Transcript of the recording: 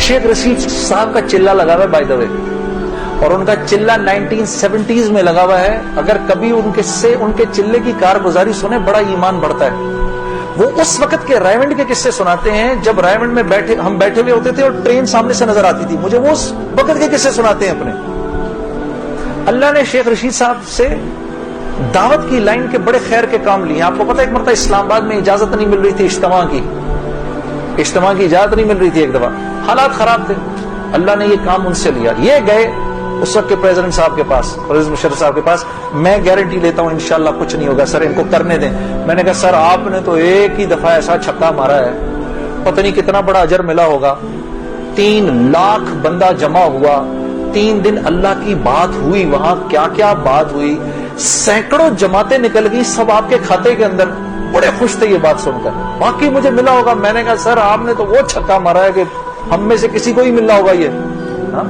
शेख रशीद साहब का चिल्ला लगा हुआ है बाय द वे, और उनका चिल्ला 1970s में लगा हुआ है। अगर कभी उनके चिल्ले की कारगुजारी सुने बड़ा ईमान बढ़ता है। वो उस वक्त के रायवंड के किस्से सुनाते हैं जब रायवंड में हम बैठे हुए होते थे और ट्रेन सामने से नजर आती थी। मुझे वो उस वक्त के किस्से सुनाते हैं अपने। अल्लाह ने शेख रशीद साहब से दावत की लाइन के बड़े खैर के काम लिए। आपको पता है एक मरतबा इस्लामाबाद में इजाजत नहीं मिल रही थी इज्तिमा की इजाजत नहीं मिल रही थी। एक दफा हालात खराब थे, अल्लाह ने ये काम उनसे लिया। ये गए उस वक्त के प्रेसिडेंट साहब के पास, परवेज मुशर्रफ साहब के पास। मैं गारंटी लेता हूं इंशाल्लाह कुछ नहीं होगा सर, इनको करने दें। मैंने कहा सर आपने तो एक ही दफा ऐसा छक्का मारा है, पता नहीं कितना बड़ा अजर मिला होगा। 3 लाख बंदा जमा हुआ, 3 दिन अल्लाह की बात हुई, वहां क्या क्या बात हुई, सैकड़ों जमातें निकल गई, सब आपके खाते के अंदर। बड़े खुश थे ये बात सुनकर, बाकी मुझे मिला होगा। मैंने कहा सर आपने तो वो छक्का मारा है कि हम में से किसी को ही मिलना होगा ये। हाँ?